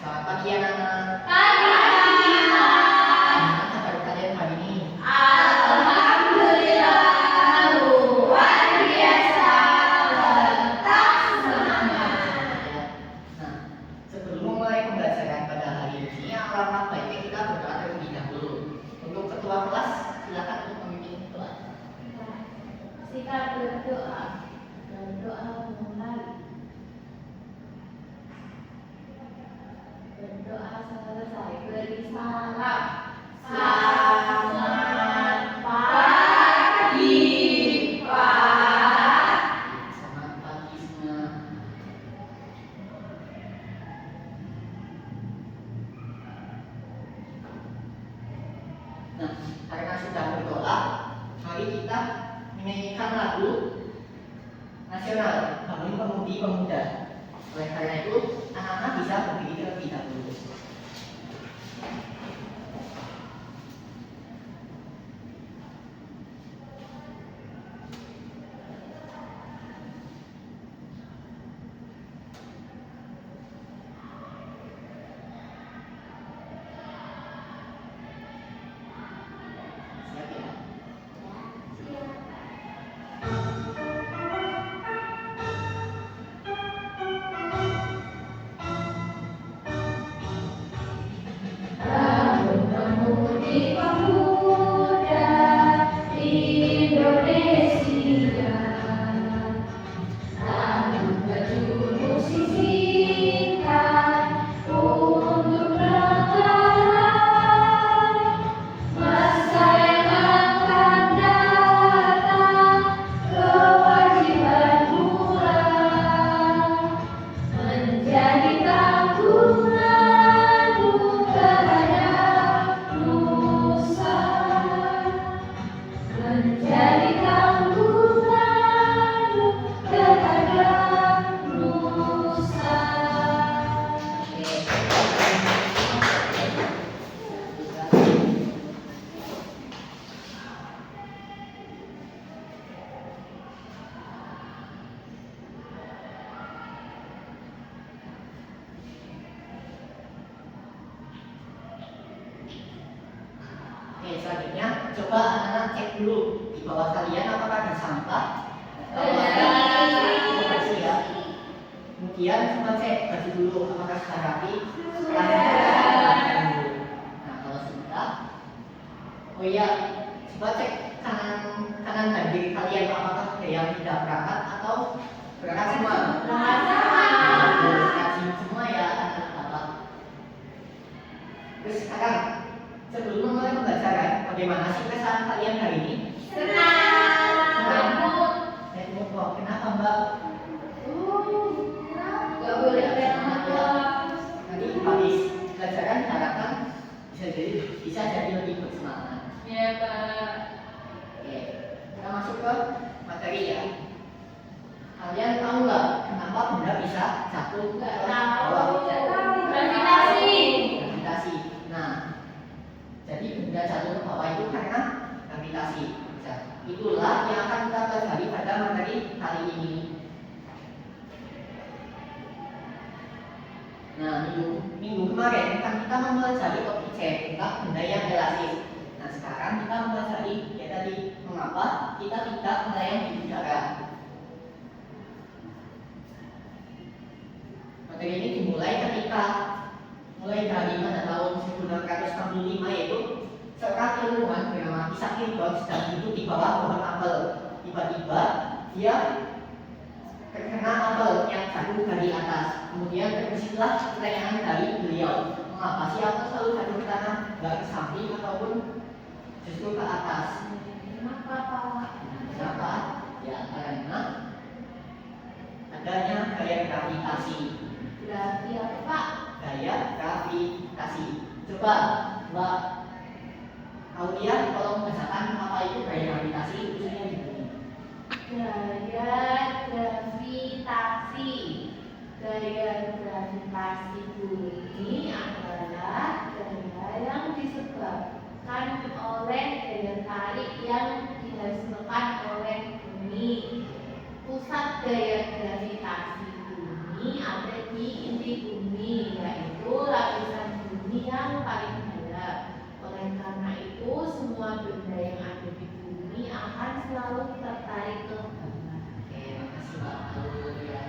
Selamat pagi anak-anak. Pagi, Gimana kabar kalian hari ini? Alhamdulillah, luar biasa, tetap semangat. Nah, sebelum memulai pembelajaran pada hari ini, alangkah baiknya kita berdoa terlebih dahulu. Untuk ketua kelas, silakan untuk memimpin doa. Sikap berdoa mulai. Berdoa selesai, beri salam. Selamat pagi, Pak. Selamat pagi semua. Nah, karena sudah berdoa, mari kita menyanyikan lagu nasional Bangun Pemudi Pemuda. Oleh karena itu, anak-anak bisa berdiri terlebih dahulu. Siap ya? Bangun pemudi pemuda Indonesia, rambut berjulur sisihkan untuk negara. Masa yang akan datang, kewajiban mula menjadi tanggunganmu terhadap nusa, menjadi tanggunganmu terhadap nusa. Oke, selanjutnya coba anak-anak cek dulu di bawah kalian apakah ada sampah. Kalau ada, bersih ya. Kemudian coba cek baju dulu apakah sudah rapi. Nah, kalau sudah, oh iya, coba cek kanan dan kiri kalian apakah ada yang tidak berangkat atau berangkat semua. Rajin semua ya anak-anak. Terus sekarang sebelum memulai pembelajaran, bagaimana sih kesan kalian hari ini? Senang. Naik motor, kenapa Mbak? Gak boleh ada yang Nanti habis pelajaran diharapkan bisa jadi lebih bersemangat. ya, Pak. Oke, kita masuk ke materi ya. Kalian tahu nggak kenapa benda bisa jatuh ke Nggak bawah? tahu. Gravitasi. Gravitasi. Nah, jadi benda jatuh ke bawah itu karena gravitasi. Itulah yang akan kita pelajari pada materi kali ini. Nah, minggu kemarin kan kita mempelajari objek tentang benda yang elastis. Nah, sekarang kita mempelajari ya tadi mengapa kita tidak melayang di udara. Materi ini dimulai ketika mulai dari pada tahun 1965 yaitu seorang ilmuwan bernama Isaac Newton sedang duduk di bawah pohon apel. Tiba-tiba dia terkena apel yang jatuh dari atas. Kemudian terbitlah pertanyaan dari beliau, mengapa sih apel selalu jatuh ke tanah, nggak ke samping ataupun justru ke atas? Kenapa, Pak? Kenapa? Ya karena adanya gaya gravitasi. Berarti apa, Pak? Gaya gravitasi. Coba Mbak Aulia tolong bacakan apa itu gaya gravitasi khususnya di bumi. Gaya gravitasi. Gaya gravitasi bumi adalah gaya yang disebabkan oleh daya tarik yang dihasilkan oleh bumi. Pusat gaya gravitasi bumi ada di inti bumi, yaitu selalu tertarik ke gambar. Oke, makasih Mbak Alu ya.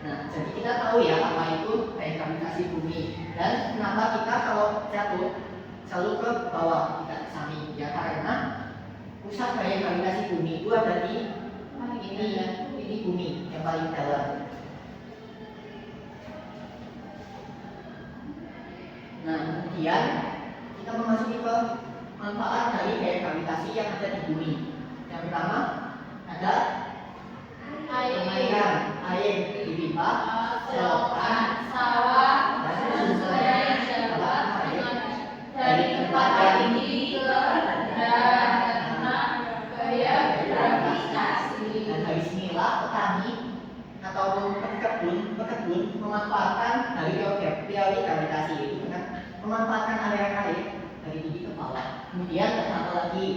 Nah, jadi kita tahu ya apa itu kayak gravitasi bumi dan kenapa kita kalau jatuh selalu ke bawah tidak ke samping ya, karena pusat gaya gravitasi bumi itu ada di ini ya, ini bumi yang paling dalam. Nah, kemudian kita memasuki ke manfaat dari gaya gravitasi yang ada di bumi. Yang pertama ada pengairan air di pipa, selokan, sawah, dan dan sumber yang dapat dari tempat yang tinggi ke rendah karena gaya gravitasi. Dan dari sinilah petani ataupun pekebun memanfaatkan dari teori gravitasi itu dengan memanfaatkan aliran air dari tinggi ke bawah. Kemudian ada apa lagi?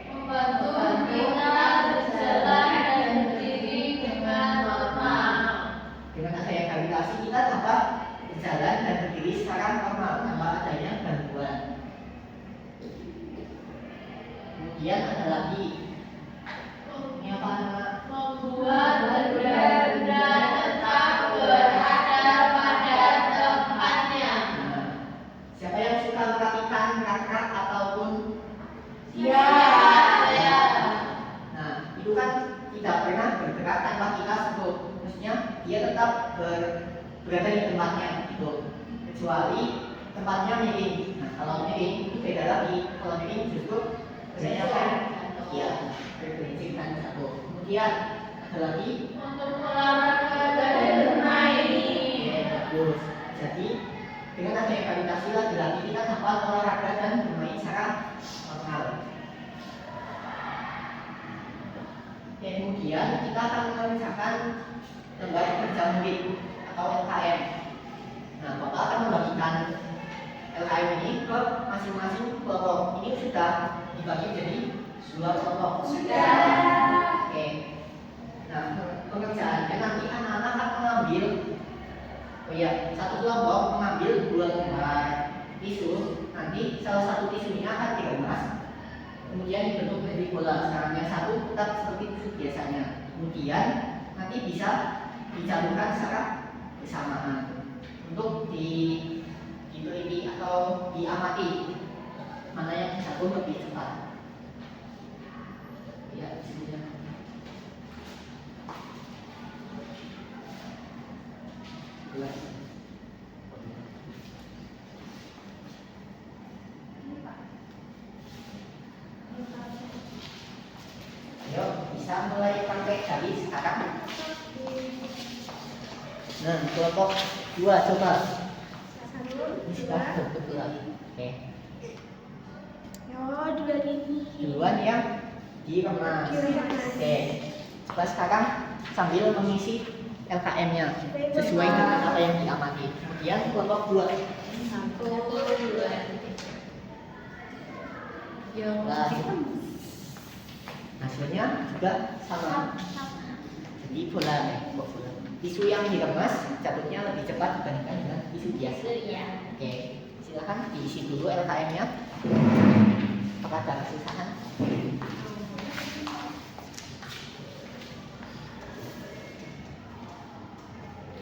Membantu kita berjalan dan berdiri dengan normal. Dengan adanya gravitasi kita dapat berjalan dan berdiri secara normal tanpa adanya gangguan. Kemudian ada lagi ini apa nama? Membuat benda-benda tetap berada pada tempatnya. Nah, siapa yang suka merapikan rak-rak ataupun Ya, saya. nah, itu kan tidak pernah bergerak tanpa kita sentuh. Maksudnya dia tetap berada di tempatnya gitu. Kecuali tempatnya miring. Nah, kalau miring itu beda lagi. Kalau miring justru biasanya kan ya bergelincir dan jatuh. Kemudian ada lagi Untuk olahraga dan bermain. bagus. Jadi dengan adanya gravitasi lagi-lagi kita dapat olahraga dan bermain secara normal. Kemudian kita akan mengerjakan lembaga kerja murid atau LKM. Nah, Bapak akan membagikan LKM ini ke masing-masing kelompok. Ini sudah dibagi jadi 2 kelompok. Sudah. Oke. Nah, pengerjaannya nanti anak-anak akan mengambil, oh ya, satu kelompok mengambil 2 lembar tisu. Nanti salah satu tisunya akan dikemas, kemudian dibentuk menjadi bola. Sekarang yang satu tetap seperti tisu biasanya. Kemudian nanti bisa dicampurkan secara bersamaan untuk diteliti atau diamati mana yang satu lebih cepat. Ya, disini. Ayo, bisa mulai praktek dari sekarang. Nah, kelompok 2 coba. Ini sudah betul lagi. Oke. Duluan yang dikemas. Oke. Coba sekarang sambil mengisi LKM-nya sesuai dengan apa yang diamati. Kemudian kelompok 2. Nah, hasilnya juga sama. Jadi bola. Tisu yang dikemas jatuhnya lebih cepat dibandingkan dengan tisu biasa. Oke, silakan diisi dulu LKM-nya. Apakah ada kesusahan?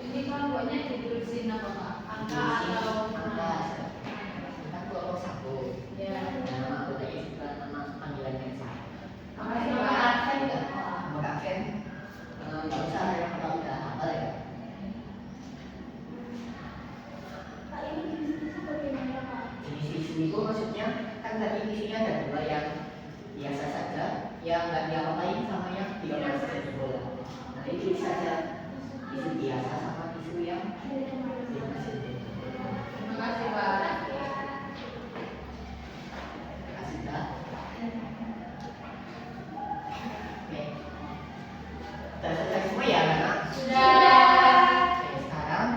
Ini kelompoknya ditulisin apa Pak? Angka atau angka. Kita kelompok 1. Ya. Nama anggotanya juga nama panggilannya sama. Makasih Pak. Mau aksen? Nggak usah ya, kalau udah hafal ya. Jenis tisu itu maksudnya kan tadi tisunya ada 2 yang biasa saja, yang nggak diapa-apain sama yang dikemas jadi bola. Nah, itu saja tisu biasa sama tisu yang dikemas jadi bola. Terima kasih Pak. Kasih dah. Oke. Sudah selesai semua ya, anak? Sudah. Oke, sekarang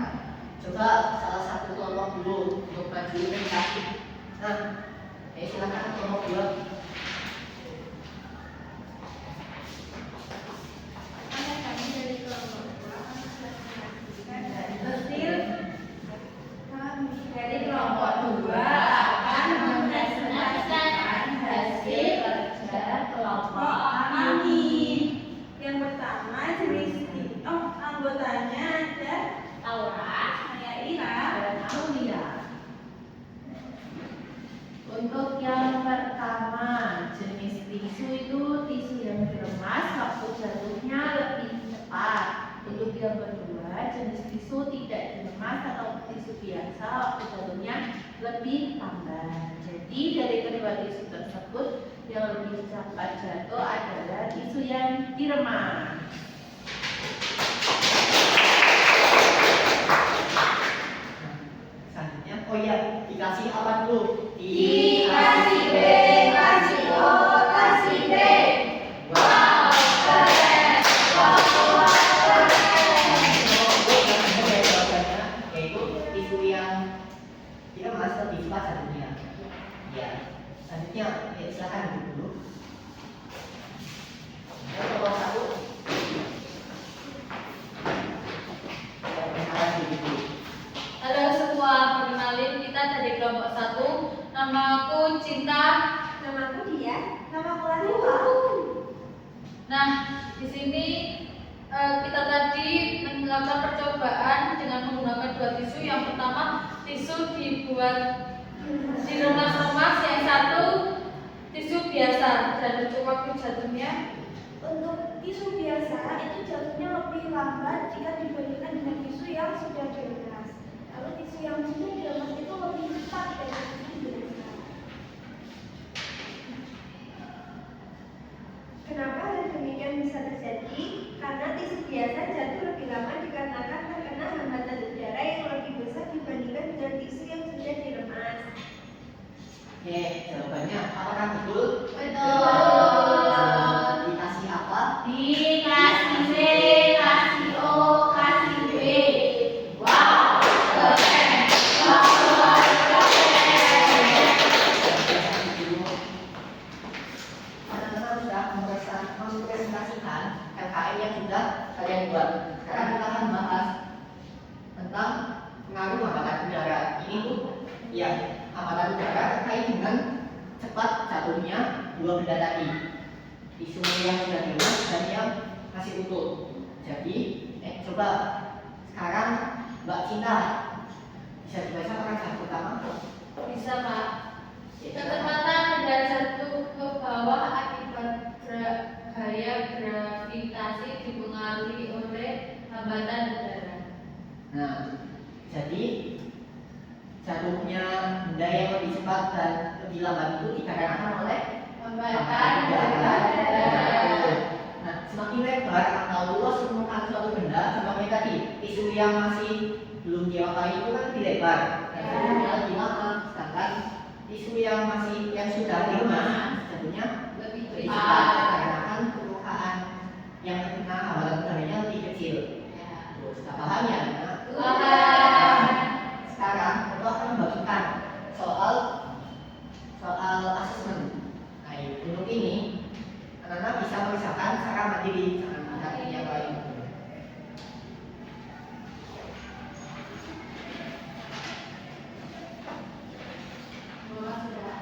coba salah satu kelompok dulu untuk maju presentasi. Nah, silakan kelompok 2. Detil tisu biasa waktu jatuhnya lebih lambat. Jadi dari kedua tisu tersebut yang lebih cepat jatuh adalah tisu yang diremas. Selanjutnya, oh iya, dikasih apa dulu? Dikasih B, kasih O, kasih B. Wow. Keren. Yaitu tisu yang kita merasa lebih cepat satunya. Ya, selanjutnya ya, silakan dulu. Yang nomor 1. Ya, kenalan dulu. Halo semua, perkenalin kita dari kelompok 1. Nama aku Cinta. Nama aku Dia. Nama aku Latifah. Nah, di sini kita tadi melakukan percobaan dengan menggunakan dua tisu. Yang pertama, tisu dibuat diremas-remas, yang satu tisu biasa. Dan untuk waktu jatuhnya, Untuk tisu biasa itu jatuhnya lebih lambat jika dibandingkan dengan tisu yang sudah diremas. Lalu tisu yang sudah diremas itu lebih cepat dari tisu biasa. Kenapa hal demikian bisa terjadi? Karena tisu biasa jatuh lebih lama dikarenakan terkena hambatan udara yang lebih besar dibandingkan dengan tisu yang sudah diremas. Oke, jawabannya apakah betul? betul. Dikasih apa? Dikasih C, kasih O, kasih B. Wow, keren. Teman-teman sudah mempresentasikan LKM yang sudah kalian buat. Sekarang kita akan bahas tentang pengaruh hambatan udara. Ini tuh ya, hambatan udara terkait dengan cepat jatuhnya dua benda tadi. Tisu yang sudah diremas dan yang masih utuh. Jadi, coba sekarang Mbak Cinta bisa dibaca paragraf pertama? Bisa, Pak. Ya, Kecepatan benda jatuh ke bawah akibat gaya gravitasi dipengaruhi oleh hambatan udara. Nah, jadi jatuhnya benda yang lebih cepat dan lebih lambat itu dikarenakan oleh Hambatan udara. udara. Nah, semakin lebar atau luas permukaan suatu benda, contohnya tadi tisu yang masih belum diapain itu kan lebih lebar dan jatuhnya lebih lama, sedangkan tisu yang sudah diremas jatuhnya Lebih lebih cepat cepat. dikarenakan permukaan yang terkena hambatan udaranya lebih kecil. Terus, sudah paham ya? Nah, Paham. sekarang aku akan membagikan soal asesmen. Nah, untuk ini anak-anak bisa mengerjakan secara mandiri, jangan mengikuti yang lain. Bola sudah.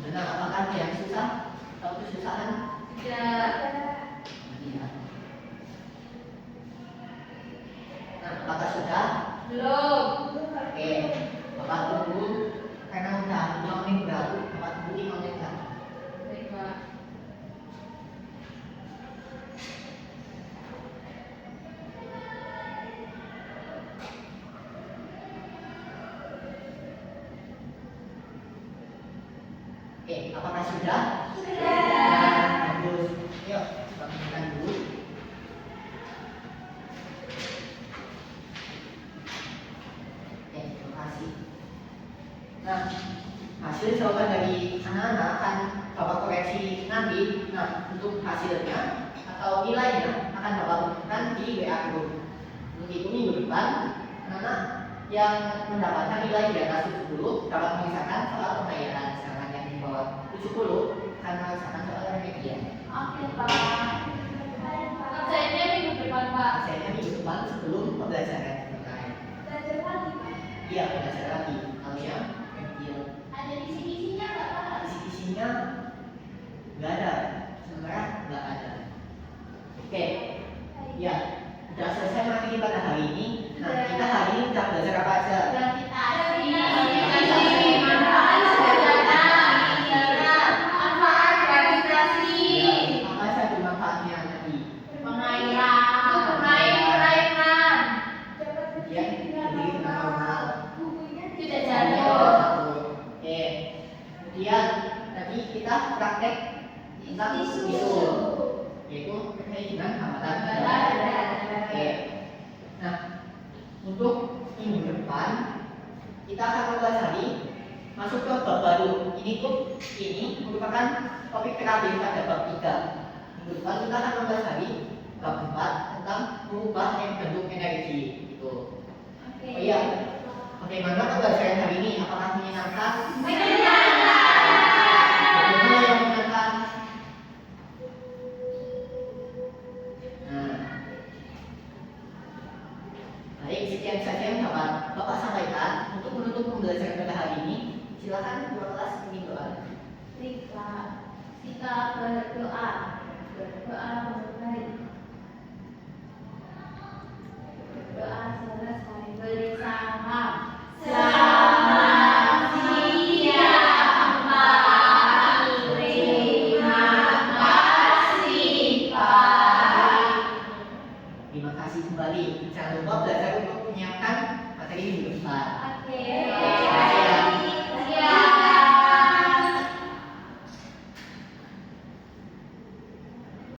Benar, apakah ada yang susah atau kesusahan? Tidak. Iya. Nah, apakah sudah? Belum. Oke, Bapak tunggu karena udah 5 menit baru, Bapak tunggu 5 menit lagi. Baik, Pak. Oke, apakah sudah? Sudah. Bagus. Yuk, bagikan dulu. Oke, terima kasih. Nah, hasil jawaban dari anak-anak akan Bapak koreksi nanti. Nah, untuk hasilnya atau nilainya akan Bapak umumkan di WA group. Untuk itu minggu depan, anak-anak yang mendapatkan nilai di atas 70 dapat mengisahkan soal pembayaran, sedangkan yang di bawah 70 akan mengisahkan soal remedian. Oke, Pak. Kerjainnya minggu depan, Pak. Hasilnya minggu depan sebelum pembelajaran selesai. Belajar lagi, Pak. Iya, belajar lagi. Kalau yang remedial, Ada isi-isinya nggak, Pak? isi-isinya nggak ada, sementara nggak ada. Oke, ya, udah selesai materi pada hari ini. Nah, kita hari ini udah belajar apa aja? Gravitasi. Gravitasi. Manfaat sederhana. Manfaat gravitasi. tentang Tisu. tisu, yaitu terkait dengan hambatan Hambatan. Oke. Nah, untuk minggu depan kita akan mempelajari masuk ke bab baru. Ini merupakan topik terakhir pada bab 3. Minggu depan kita akan mempelajari bab 4 tentang mengubah bentuk energi gitu. Oke. Oh iya, bagaimana pembelajaran hari ini? Apakah menyenangkan? Bagaimana yang menyenangkan? Nah, baik, sekian saja yang dapat Bapak sampaikan. Untuk menutup pembelajaran pada hari ini, silakan dua kelas ini doa. Kita berdoa